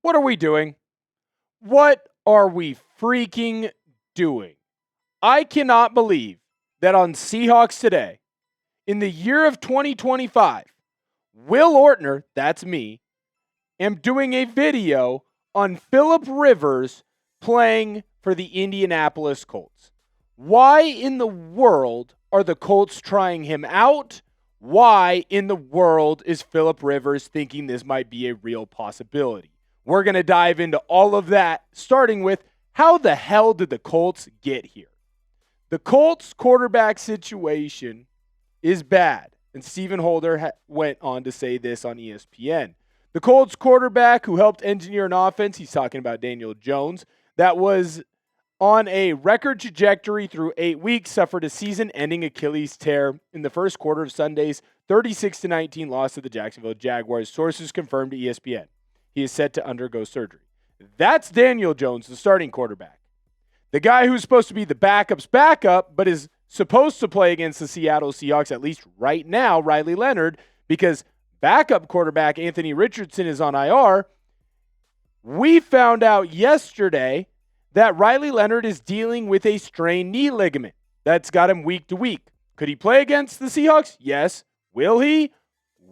What are we doing? What are we freaking doing? I cannot believe that on Seahawks Today, in the year of 2025, Will Ortner, that's me, am doing a video on Phillip Rivers playing for the Indianapolis Colts. Why in the world are the Colts trying him out? Why in the world is Phillip Rivers thinking this might be a real possibility? We're going to dive into all of that, starting with how the hell did the Colts get here? The Colts quarterback situation is bad, and Stephen Holder went on to say this on ESPN. The Colts quarterback who helped engineer an offense, he's talking about Daniel Jones, that was on a record trajectory through 8 weeks, suffered a season-ending Achilles tear in the first quarter of Sunday's 36-19 loss to the Jacksonville Jaguars. Sources confirmed to ESPN. He is set to undergo surgery. That's Daniel Jones, the starting quarterback. The guy who's supposed to be the backup's backup, but is supposed to play against the Seattle Seahawks, at least right now, Riley Leonard, because backup quarterback Anthony Richardson is on IR. We found out yesterday that Riley Leonard is dealing with a strained knee ligament that's got him week to week. Could he play against the Seahawks? Yes. Will he?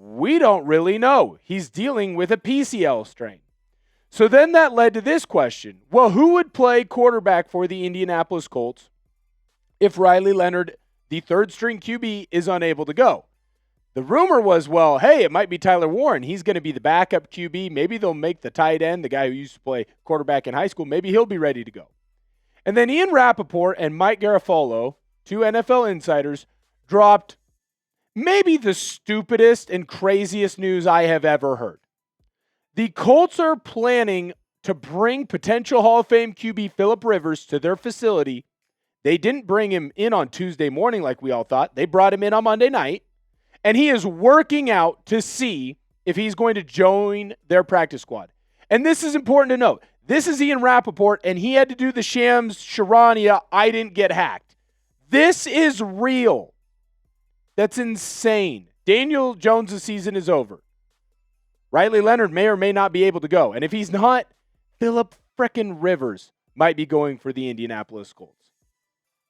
We don't really know. He's dealing with a PCL strain. So then that led to this question. Well, who would play quarterback for the Indianapolis Colts if Riley Leonard, the third-string QB, is unable to go? The rumor was, well, hey, it might be Tyler Warren. He's going to be the backup QB. Maybe they'll make the tight end, the guy who used to play quarterback in high school. Maybe he'll be ready to go. And then Ian Rappaport and Mike Garafolo, two NFL insiders, dropped maybe the stupidest and craziest news I have ever heard. The Colts are planning to bring potential Hall of Fame QB Phillip Rivers to their facility. They didn't bring him in on Tuesday morning like we all thought. They brought him in on Monday night. And he is working out to see if he's going to join their practice squad. And this is important to note. This is Ian Rappaport, and he had to do the Shams Charania, I didn't get hacked. This is real. That's insane. Daniel Jones' season is over. Riley Leonard may or may not be able to go. And if he's not, Phillip frickin' Rivers might be going for the Indianapolis Colts.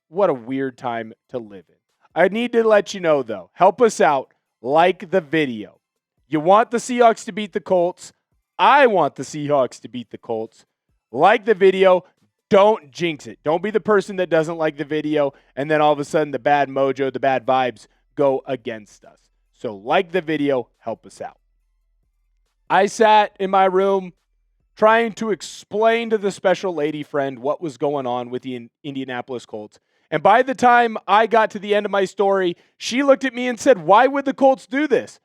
What a weird time to live in. I need to let you know, though, help us out. Like the video. You want the Seahawks to beat the Colts. I want the Seahawks to beat the Colts. Like the video. Don't jinx it. Don't be the person that doesn't like the video, and then all of a sudden the bad mojo, the bad vibes go against us. So like the video, help us out. I sat in my room trying to explain to the special lady friend what was going on with the Indianapolis Colts. And by the time I got to the end of my story, she looked at me and said, why would the Colts do this?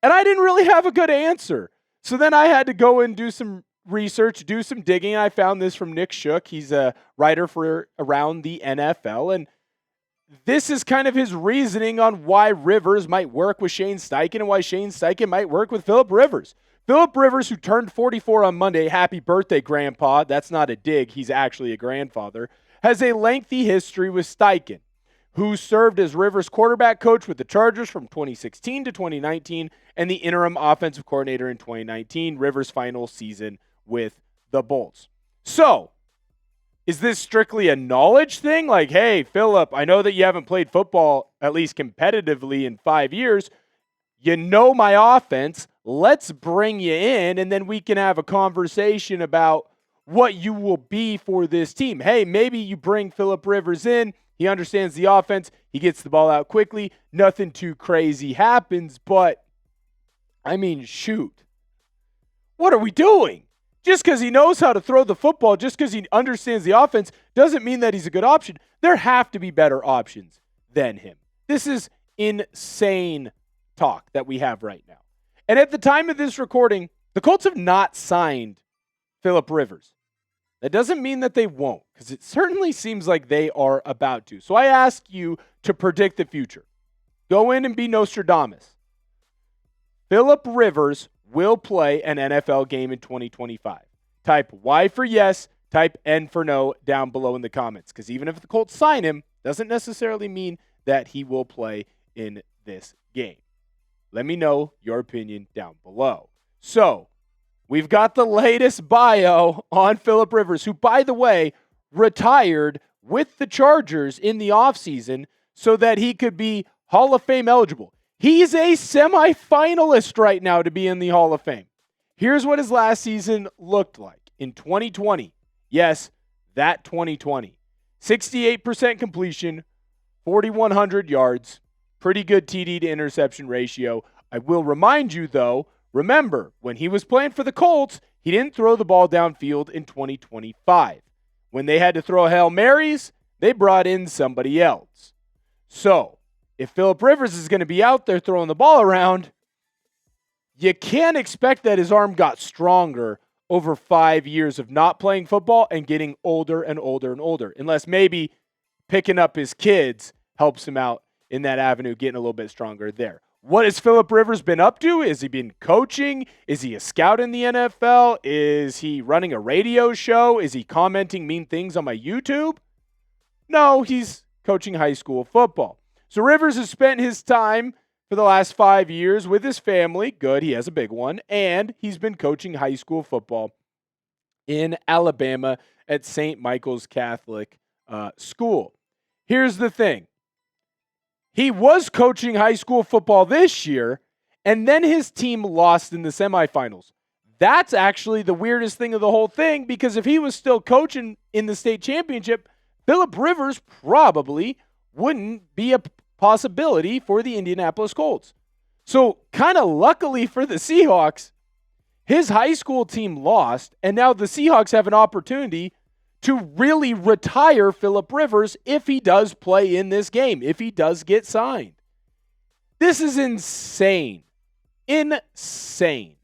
And I didn't really have a good answer. So then I had to go and do some research, do some digging. I found this from Nick Shook. He's a writer for Around the NFL. And this is kind of his reasoning on why Rivers might work with Shane Steichen and why Shane Steichen might work with Phillip Rivers. Phillip Rivers, who turned 44 on Monday, happy birthday, Grandpa. That's not a dig. He's actually a grandfather. Has a lengthy history with Steichen, who served as Rivers' quarterback coach with the Chargers from 2016 to 2019 and the interim offensive coordinator in 2019, Rivers' final season with the Bolts. So, is this strictly a knowledge thing? Like, hey, Phillip, I know that you haven't played football, at least competitively, in 5 years. You know my offense. Let's bring you in, and then we can have a conversation about what you will be for this team. Hey, maybe you bring Phillip Rivers in. He understands the offense. He gets the ball out quickly. Nothing too crazy happens, but, I mean, shoot. What are we doing? Just because he knows how to throw the football, just because he understands the offense, doesn't mean that he's a good option. There have to be better options than him. This is insane talk that we have right now. And at the time of this recording, the Colts have not signed Phillip Rivers. That doesn't mean that they won't, because it certainly seems like they are about to. So I ask you to predict the future. Go in and be Nostradamus. Phillip Rivers will play an NFL game in 2025. Type Y for yes, type N for no down below in the comments, because even if the Colts sign him, doesn't necessarily mean that he will play in this game. Let me know your opinion down below. So, we've got the latest bio on Phillip Rivers, who, by the way, retired with the Chargers in the offseason so that he could be Hall of Fame eligible. He's a semifinalist right now to be in the Hall of Fame. Here's what his last season looked like in 2020. Yes, that 2020. 68% completion, 4,100 yards, pretty good TD to interception ratio. I will remind you, though, remember, when he was playing for the Colts, he didn't throw the ball downfield in 2025. When they had to throw Hail Marys, they brought in somebody else. So, if Phillip Rivers is going to be out there throwing the ball around, you can't expect that his arm got stronger over 5 years of not playing football and getting older and older and older, unless maybe picking up his kids helps him out in that avenue, getting a little bit stronger there. What has Phillip Rivers been up to? Has he been coaching? Is he a scout in the NFL? Is he running a radio show? Is he commenting mean things on my YouTube? No, he's coaching high school football. So Rivers has spent his time for the last 5 years with his family. Good, he has a big one. And he's been coaching high school football in Alabama at St. Michael's Catholic School. Here's the thing. He was coaching high school football this year, and then his team lost in the semifinals. That's actually the weirdest thing of the whole thing, because if he was still coaching in the state championship, Phillip Rivers probably wouldn't be a possibility for the Indianapolis Colts. So kind of luckily for the Seahawks, his high school team lost, and now the Seahawks have an opportunity to really retire Phillip Rivers if he does play in this game, if he does get signed. This is insane. Insane.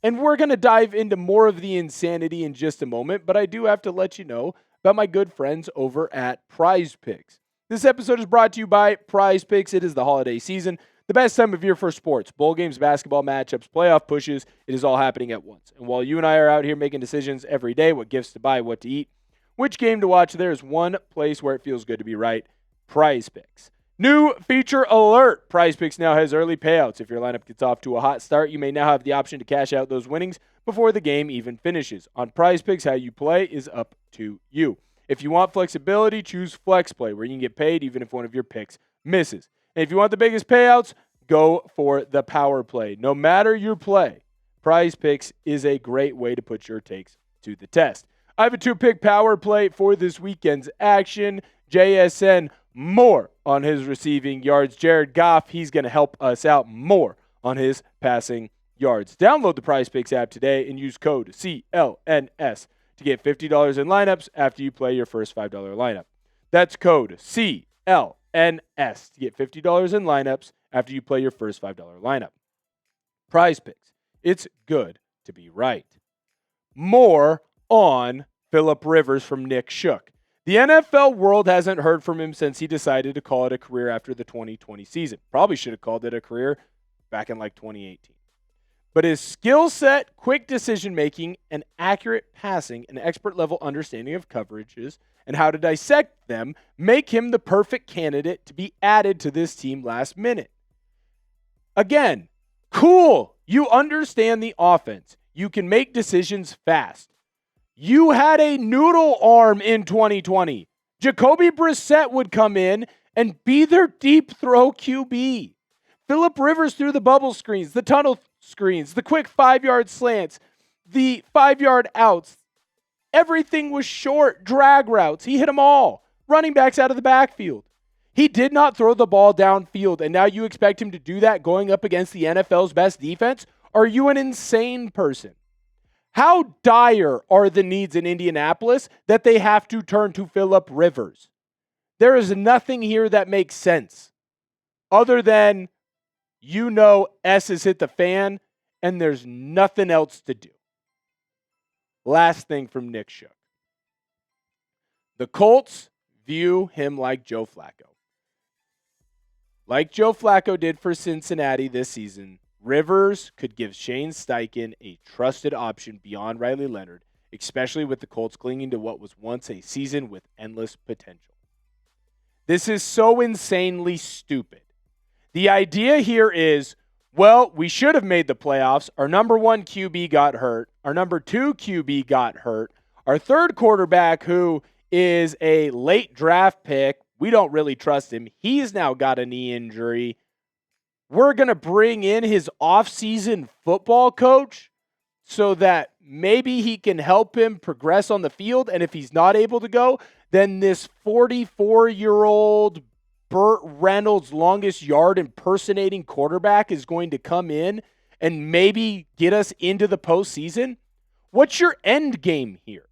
And we're going to dive into more of the insanity in just a moment, but I do have to let you know about my good friends over at Prize Picks. This episode is brought to you by Prize Picks. It is the holiday season, the best time of year for sports. Bowl games, basketball matchups, playoff pushes, it is all happening at once. And while you and I are out here making decisions every day, what gifts to buy, what to eat, which game to watch, there is one place where it feels good to be right, Prize Picks. New feature alert. Prize Picks now has early payouts. If your lineup gets off to a hot start, you may now have the option to cash out those winnings before the game even finishes. On Prize Picks, how you play is up to you. If you want flexibility, choose Flex Play, where you can get paid even if one of your picks misses. And if you want the biggest payouts, go for the Power Play. No matter your play, Prize Picks is a great way to put your takes to the test. I have a 2-pick power play for this weekend's action. JSN, more on his receiving yards. Jared Goff, he's going to help us out more on his passing yards. Download the Prize Picks app today and use code CLNS to get $50 in lineups after you play your first $5 lineup. That's code CLNS to get $50 in lineups after you play your first $5 lineup. Prize Picks. It's good to be right. More on Phillip Rivers from Nick Shook. The NFL world hasn't heard from him since he decided to call it a career after the 2020 season. Probably should have called it a career back in like 2018. But his skill set, quick decision-making, and accurate passing and expert-level understanding of coverages and how to dissect them make him the perfect candidate to be added to this team last minute. Again, cool. You understand the offense. You can make decisions fast. You had a noodle arm in 2020. Jacoby Brissett would come in and be their deep throw QB. Phillip Rivers threw the bubble screens, the tunnel screens, the quick 5-yard slants, the 5-yard outs. Everything was short, drag routes. He hit them all. Running backs out of the backfield. He did not throw the ball downfield, and now you expect him to do that going up against the NFL's best defense? Are you an insane person? How dire are the needs in Indianapolis that they have to turn to Phillip Rivers? There is nothing here that makes sense other than, S has hit the fan and there's nothing else to do. Last thing from Nick Shook. The Colts view him like Joe Flacco. Like Joe Flacco did for Cincinnati this season, Rivers could give Shane Steichen a trusted option beyond Riley Leonard, especially with the Colts clinging to what was once a season with endless potential. This is so insanely stupid. The idea here is Well, we should have made the playoffs. Our number 1 QB got hurt. Our number 2 QB got hurt. Our third quarterback, who is a late draft pick, we don't really trust him. He's now got a knee injury. We're going to bring in his offseason football coach so that maybe he can help him progress on the field. And if he's not able to go, then this 44-year-old Burt Reynolds longest yard impersonating quarterback is going to come in and maybe get us into the postseason. What's your end game here?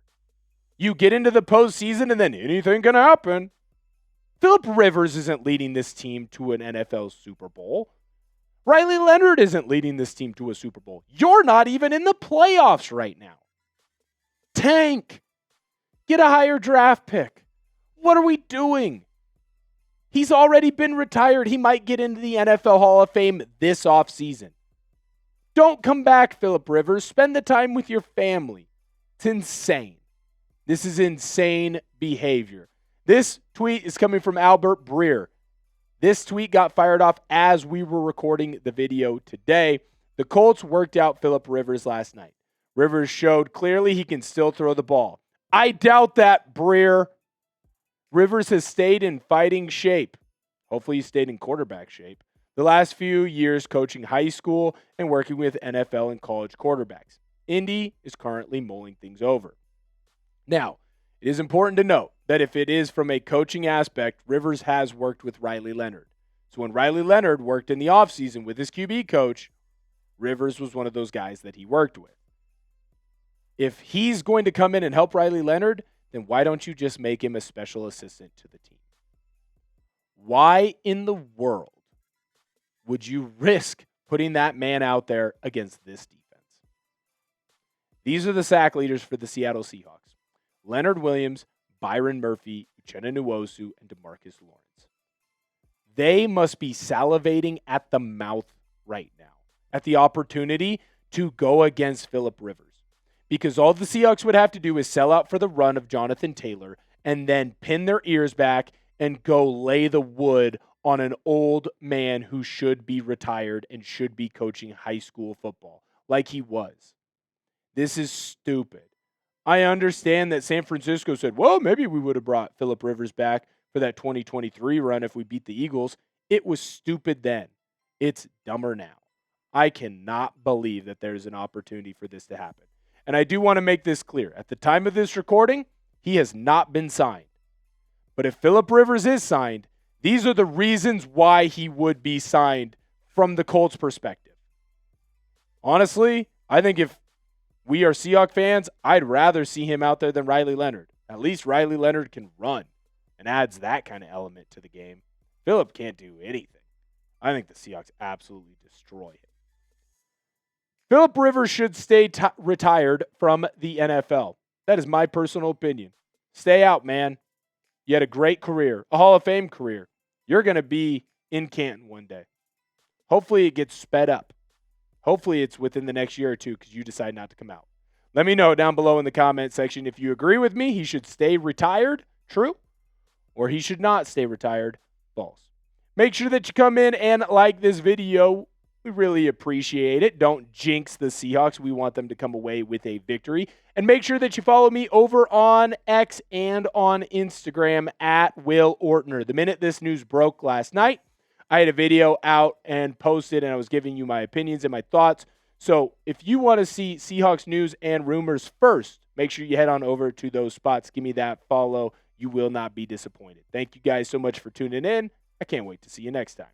You get into the postseason and then anything can happen. Phillip Rivers isn't leading this team to an NFL Super Bowl. Riley Leonard isn't leading this team to a Super Bowl. You're not even in the playoffs right now. Tank. Get a higher draft pick. What are we doing? He's already been retired. He might get into the NFL Hall of Fame this offseason. Don't come back, Phillip Rivers. Spend the time with your family. It's insane. This is insane behavior. This tweet is coming from Albert Breer. This tweet got fired off as we were recording the video today. The Colts worked out Phillip Rivers last night. Rivers showed clearly he can still throw the ball. I doubt that, Breer. Rivers has stayed in fighting shape. Hopefully he stayed in quarterback shape. The last few years coaching high school and working with NFL and college quarterbacks. Indy is currently mulling things over. Now, it is important to note that if it is from a coaching aspect, Rivers has worked with Riley Leonard. So when Riley Leonard worked in the offseason with his QB coach, Rivers was one of those guys that he worked with. If he's going to come in and help Riley Leonard, then why don't you just make him a special assistant to the team? Why in the world would you risk putting that man out there against this defense? These are the sack leaders for the Seattle Seahawks. Leonard Williams, Byron Murphy, Uchenna Nwosu, and DeMarcus Lawrence. They must be salivating at the mouth right now at the opportunity to go against Phillip Rivers. Because all the Seahawks would have to do is sell out for the run of Jonathan Taylor and then pin their ears back and go lay the wood on an old man who should be retired and should be coaching high school football like he was. This is stupid. I understand that San Francisco said, well, maybe we would have brought Phillip Rivers back for that 2023 run if we beat the Eagles. It was stupid then. It's dumber now. I cannot believe that there's an opportunity for this to happen. And I do want to make this clear. At the time of this recording, he has not been signed. But if Phillip Rivers is signed, these are the reasons why he would be signed from the Colts' perspective. Honestly, I think if we are Seahawks fans, I'd rather see him out there than Riley Leonard. At least Riley Leonard can run and adds that kind of element to the game. Phillip can't do anything. I think the Seahawks absolutely destroy him. Phillip Rivers should stay retired from the NFL. That is my personal opinion. Stay out, man. You had a great career, a Hall of Fame career. You're going to be in Canton one day. Hopefully it gets sped up. Hopefully it's within the next year or two because you decide not to come out. Let me know down below in the comment section if you agree with me. He should stay retired, true, or he should not stay retired, false. Make sure that you come in and like this video. We really appreciate it. Don't jinx the Seahawks. We want them to come away with a victory. And make sure that you follow me over on X and on Instagram at Will Ortner. The minute this news broke last night, I had a video out and posted, and I was giving you my opinions and my thoughts. So if you want to see Seahawks news and rumors first, make sure you head on over to those spots. Give me that follow. You will not be disappointed. Thank you guys so much for tuning in. I can't wait to see you next time.